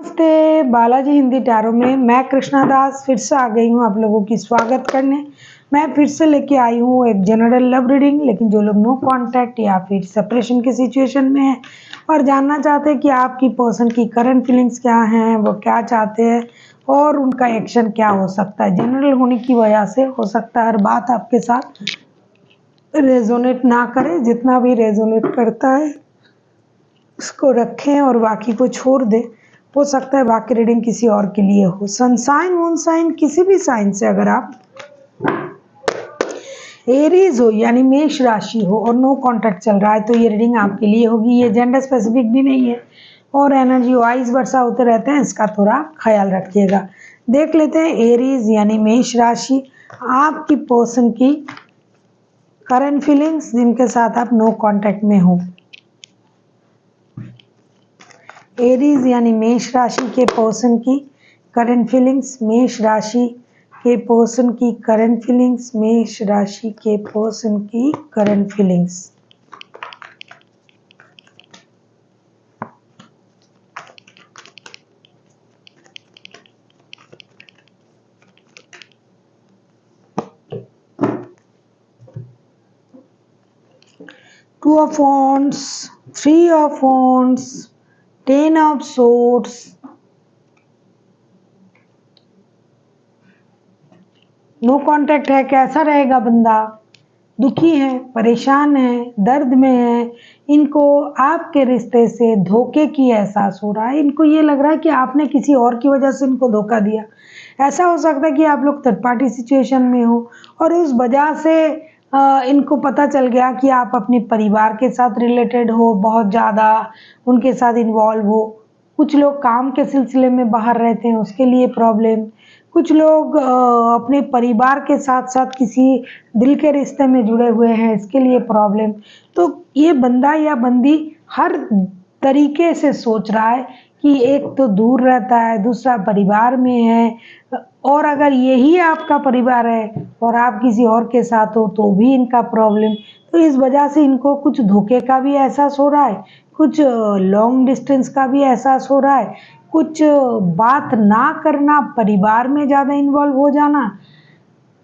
नमस्ते, बालाजी हिंदी टैरो में मैं कृष्णा दास फिर से आ गई हूँ आप लोगों की स्वागत करने। मैं फिर से लेके आई हूँ एक जनरल लव रीडिंग, लेकिन जो लोग नो कांटेक्ट या फिर सेपरेशन की सिचुएशन में हैं और जानना चाहते हैं कि आपकी पर्सन की करंट फीलिंग्स क्या हैं, वो क्या चाहते हैं और उनका एक्शन क्या हो सकता है। जनरल होने की वजह से हो सकता है हर बात आपके साथ रेजोनेट ना करे, जितना भी रेजोनेट करता है उसको रखें और बाकी को छोड़ दें। हो सकता है बाकी रीडिंग किसी और के लिए हो। सन साइन, मून साइन, किसी भी साइन से अगर आप एरीज हो यानी मेष राशि हो और नो कॉन्टैक्ट चल रहा है तो ये रीडिंग आपके लिए होगी। ये जेंडर स्पेसिफिक भी नहीं है और एनर्जी वाइज वर्षा होते रहते हैं, इसका थोड़ा ख्याल रखिएगा। देख लेते हैं एरीज यानी मेष राशि, आपकी पर्सन की करंट फीलिंग्स जिनके साथ आप नो कॉन्टैक्ट में हो। एरीज यानी मेष राशि के पर्सन की करंट फीलिंग्स, मेष राशि के पर्सन की करंट फीलिंग्स, मेष राशि के पर्सन की current feelings. Two of wands, three of wands, 10 of swords, no contact है। कैसा रहेगा बंदा? दुखी है, परेशान है, दर्द में है। इनको आपके रिश्ते से धोखे की एहसास हो रहा है। इनको ये लग रहा है कि आपने किसी और की वजह से इनको धोखा दिया। ऐसा हो सकता है कि आप लोग थर्ड पार्टी सिचुएशन में हो और उस वजह से इनको पता चल गया कि आप अपने परिवार के साथ रिलेटेड हो, बहुत ज़्यादा उनके साथ इन्वॉल्व हो। कुछ लोग काम के सिलसिले में बाहर रहते हैं, उसके लिए प्रॉब्लम। कुछ लोग अपने परिवार के साथ साथ किसी दिल के रिश्ते में जुड़े हुए हैं, इसके लिए प्रॉब्लम। तो ये बंदा या बंदी हर तरीके से सोच रहा है कि एक तो दूर रहता है, दूसरा परिवार में है, और अगर यही आपका परिवार है और आप किसी और के साथ हो तो भी इनका प्रॉब्लम। तो इस वजह से इनको कुछ धोखे का भी एहसास हो रहा है, कुछ लॉन्ग डिस्टेंस का भी एहसास हो रहा है, कुछ बात ना करना, परिवार में ज़्यादा इन्वॉल्व हो जाना,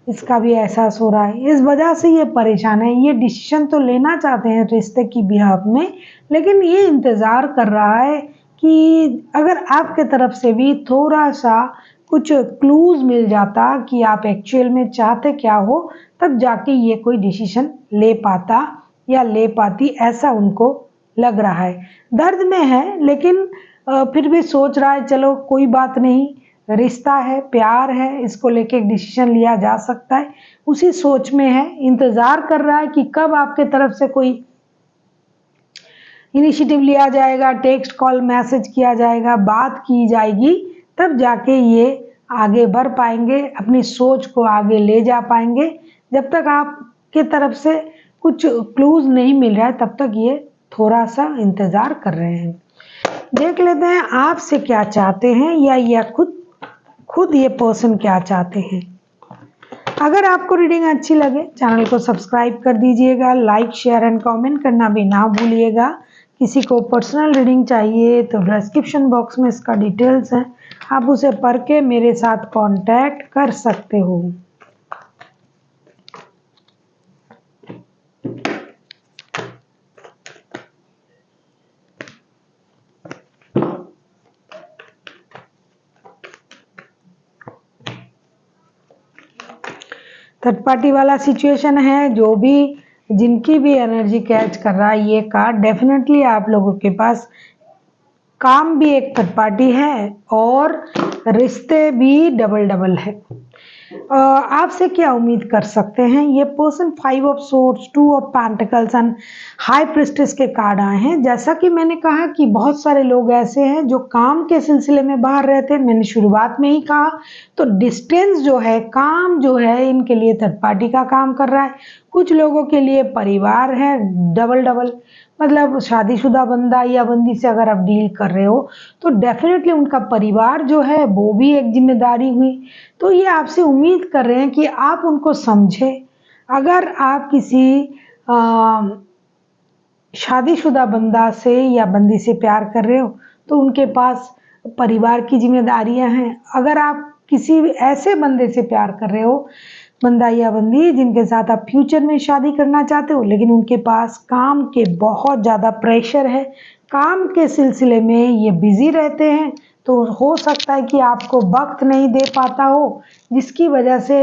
इसका भी एहसास हो रहा है। इस वजह से ये परेशान है। ये डिसीजन तो लेना चाहते हैं रिश्ते की बिहाफ में, लेकिन ये इंतज़ार कर रहा है कि अगर आपके तरफ से भी थोड़ा सा कुछ क्लूज मिल जाता कि आप एक्चुअल में चाहते क्या हो, तब जाके ये कोई डिसीजन ले पाता या ले पाती, ऐसा उनको लग रहा है। दर्द में है लेकिन फिर भी सोच रहा है चलो कोई बात नहीं, रिश्ता है, प्यार है, इसको लेके एक डिसीजन लिया जा सकता है। उसी सोच में है, इंतज़ार कर रहा है कि कब आपके तरफ से कोई इनिशिएटिव लिया जाएगा, टेक्स्ट कॉल मैसेज किया जाएगा, बात की जाएगी, तब जाके ये आगे बढ़ पाएंगे, अपनी सोच को आगे ले जा पाएंगे। जब तक आपके तरफ से कुछ क्लूज नहीं मिल रहा है तब तक ये थोड़ा सा इंतज़ार कर रहे हैं। देख लेते हैं आपसे क्या चाहते हैं या खुद ये पर्सन क्या चाहते हैं। अगर आपको रीडिंग अच्छी लगे चैनल को सब्सक्राइब कर दीजिएगा, लाइक शेयर एंड कमेंट करना भी ना भूलिएगा। किसी को पर्सनल रीडिंग चाहिए तो डिस्क्रिप्शन बॉक्स में इसका डिटेल्स है, आप उसे पढ़ के मेरे साथ कांटेक्ट कर सकते हो। थर्ड पार्टी वाला सिचुएशन है, जो भी जिनकी भी एनर्जी कैच कर रहा है ये कार्ड, डेफिनेटली आप लोगों के पास काम भी एक थर्ड पार्टी है और रिश्ते भी डबल डबल है। आपसे क्या उम्मीद कर सकते हैं ये person? 5 of swords, 2 of pentacles and high priestess के कार्ड आए हैं। जैसा कि मैंने कहा कि बहुत सारे लोग ऐसे हैं जो काम के सिलसिले में बाहर रहते हैं, मैंने शुरुआत में ही कहा। तो डिस्टेंस जो है, काम जो है, इनके लिए थर्ड पार्टी का काम कर रहा है। कुछ लोगों के लिए परिवार है डबल डबल, मतलब शादीशुदा बंदा या बंदी से अगर आप डील कर रहे हो तो डेफिनेटली उनका परिवार जो है वो भी एक जिम्मेदारी हुई। तो ये आपसे उम्मीद कर रहे हैं कि आप उनको समझें। अगर आप किसी शादीशुदा बंदा से या बंदी से प्यार कर रहे हो तो उनके पास परिवार की जिम्मेदारियां हैं। अगर आप किसी ऐसे बंदे से प्यार कर रहे हो, बंदा या बंदी जिनके साथ आप फ्यूचर में शादी करना चाहते हो, लेकिन उनके पास काम के बहुत ज़्यादा प्रेशर है, काम के सिलसिले में ये बिजी रहते हैं, तो हो सकता है कि आपको वक्त नहीं दे पाता हो, जिसकी वजह से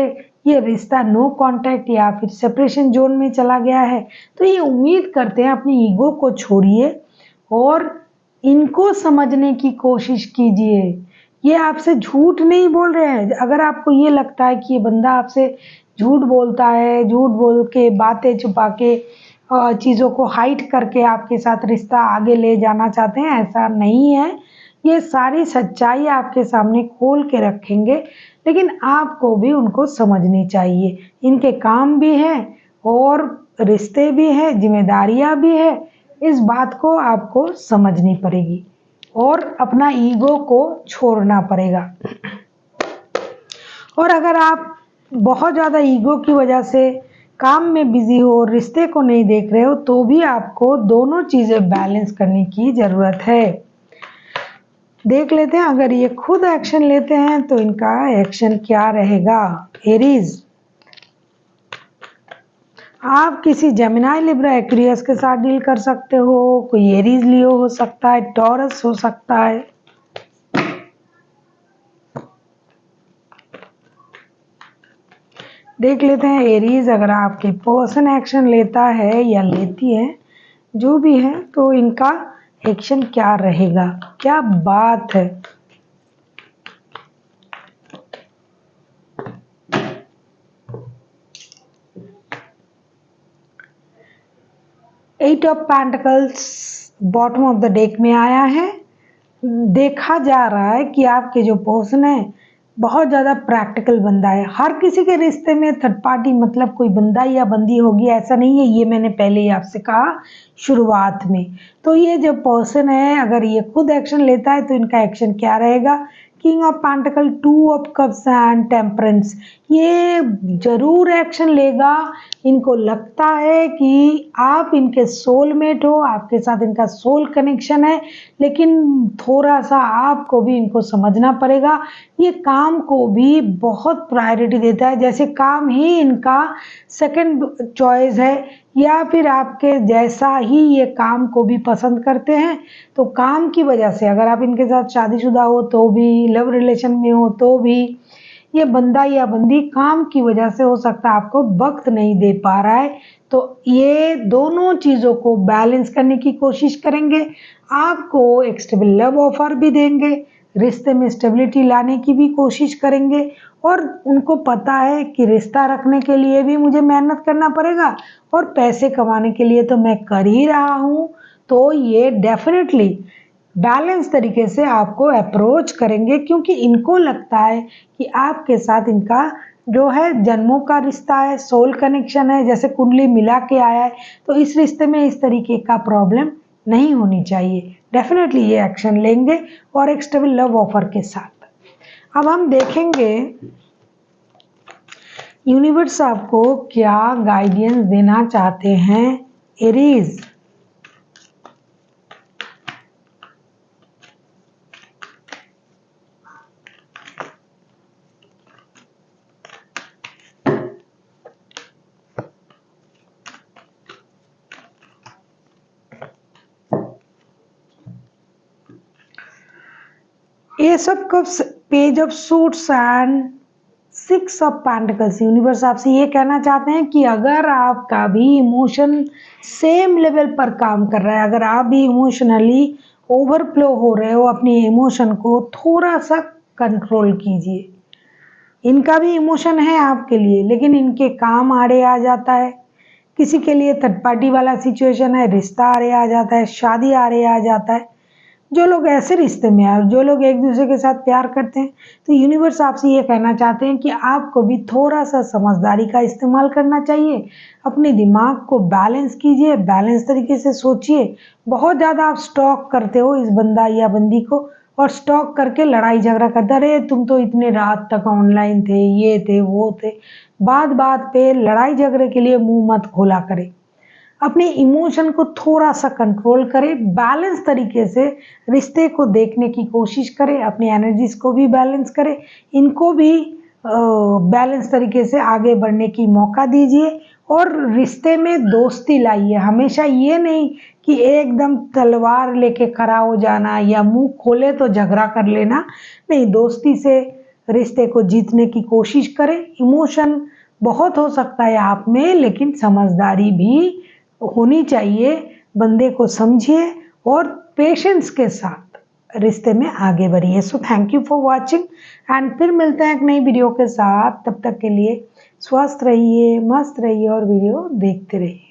ये रिश्ता नो कांटेक्ट या फिर सेपरेशन जोन में चला गया है। तो ये उम्मीद करते हैं, अपनी ईगो को छोड़िए और इनको समझने की कोशिश कीजिए। ये आपसे झूठ नहीं बोल रहे हैं। अगर आपको ये लगता है कि ये बंदा आपसे झूठ बोलता है, झूठ बोल के, बातें छुपा के, चीज़ों को हाइड करके आपके साथ रिश्ता आगे ले जाना चाहते हैं, ऐसा नहीं है। ये सारी सच्चाई आपके सामने खोल के रखेंगे, लेकिन आपको भी उनको समझनी चाहिए। इनके काम भी हैं और रिश्ते भी हैं, जिम्मेदारियां भी है। इस बात को आपको समझनी पड़ेगी और अपना ईगो को छोड़ना पड़ेगा। और अगर आप बहुत ज़्यादा ईगो की वजह से काम में बिजी हो, रिश्ते को नहीं देख रहे हो, तो भी आपको दोनों चीज़ें बैलेंस करने की ज़रूरत है। देख लेते हैं, अगर ये खुद एक्शन लेते हैं तो इनका एक्शन क्या रहेगा। एरीज, आप किसी जेमिनी, लिब्रा, एक्वेरियस के साथ डील कर सकते हो। कोई एरीज लियो हो सकता है, टॉरस हो सकता है। देख लेते हैं एरीज, अगर आपके पर्सन एक्शन लेता है या लेती है, जो भी है, तो इनका एक्शन क्या रहेगा, क्या बात है। Eight of pentacles bottom of the deck में आया है। देखा जा रहा है कि आपके जो पर्सन है बहुत ज़्यादा प्रैक्टिकल बंदा है। हर किसी के रिश्ते में थर्ड पार्टी मतलब कोई बंदा या बंदी होगी, ऐसा नहीं है। ये मैंने पहले ही आपसे कहा शुरुआत में। तो ये जो पर्सन है, अगर ये खुद एक्शन लेता है तो इनका एक्शन क्या रहेगा। King of pentacle, two of cups and temperance, ये जरूर एक्शन लेगा। इनको लगता है कि आप इनके सोलमेट हो, आपके साथ इनका सोल कनेक्शन है, लेकिन थोड़ा सा आपको भी इनको समझना पड़ेगा। ये काम को भी बहुत प्रायोरिटी देता है, जैसे काम ही इनका सेकंड चॉइस है, या फिर आपके जैसा ही ये काम को भी पसंद करते हैं। तो काम की वजह से, अगर आप इनके साथ शादीशुदा हो तो भी, लव रिलेशन में हो तो भी, ये बंदा या बंदी काम की वजह से हो सकता है आपको वक्त नहीं दे पा रहा है। तो ये दोनों चीज़ों को बैलेंस करने की कोशिश करेंगे। आपको एक स्टेबल लव ऑफर भी देंगे, रिश्ते में स्टेबिलिटी लाने की भी कोशिश करेंगे। और उनको पता है कि रिश्ता रखने के लिए भी मुझे मेहनत करना पड़ेगा और पैसे कमाने के लिए तो मैं कर ही रहा हूँ। तो ये डेफिनेटली बैलेंस तरीके से आपको अप्रोच करेंगे, क्योंकि इनको लगता है कि आपके साथ इनका जो है जन्मों का रिश्ता है, सोल कनेक्शन है, जैसे कुंडली मिला के आया है। तो इस रिश्ते में इस तरीके का प्रॉब्लम नहीं होनी चाहिए। डेफिनेटली ये एक्शन लेंगे और एक स्टेबल लव ऑफर के साथ। अब हम देखेंगे यूनिवर्स आपको क्या गाइडेंस देना चाहते हैं। Aries, S of cups, page of suits and 6 of pentacles. Universe आपसे ये कहना चाहते हैं कि अगर आपका भी इमोशन सेम लेवल पर काम कर रहा है, अगर आप भी इमोशनली ओवरफ्लो हो रहे हो, अपनी इमोशन को थोड़ा सा कंट्रोल कीजिए। इनका भी इमोशन है आपके लिए, लेकिन इनके काम आड़े आ जाता है। किसी के लिए थर्ड पार्टी वाला सिचुएशन है, रिश्ता आड़े आ जाता है, शादी आड़े आ जाता है। जो लोग ऐसे रिश्ते में हैं, जो लोग एक दूसरे के साथ प्यार करते हैं, तो यूनिवर्स आपसे ये कहना चाहते हैं कि आपको भी थोड़ा सा समझदारी का इस्तेमाल करना चाहिए। अपने दिमाग को बैलेंस कीजिए, बैलेंस तरीके से सोचिए। बहुत ज़्यादा आप स्टॉक करते हो इस बंदा या बंदी को, और स्टॉक करके लड़ाई झगड़ा करता, अरे तुम तो इतने रात तक ऑनलाइन थे, ये थे वो थे। बात बात पे लड़ाई झगड़े के लिए मुंह मत खोला करें। अपने इमोशन को थोड़ा सा कंट्रोल करें, बैलेंस तरीके से रिश्ते को देखने की कोशिश करें, अपनी एनर्जीज को भी बैलेंस करें, इनको भी बैलेंस तरीके से आगे बढ़ने की मौका दीजिए और रिश्ते में दोस्ती लाइए। हमेशा ये नहीं कि एकदम तलवार लेके खड़ा हो जाना या मुंह खोले तो झगड़ा कर लेना, नहीं, दोस्ती से रिश्ते को जीतने की कोशिश करें। इमोशन बहुत हो सकता है आप में, लेकिन समझदारी भी होनी चाहिए। बंदे को समझिए और पेशेंस के साथ रिश्ते में आगे बढ़िए। So thank you for watching and फिर मिलते हैं एक नई वीडियो के साथ। तब तक के लिए स्वस्थ रहिए, मस्त रहिए और वीडियो देखते रहिए।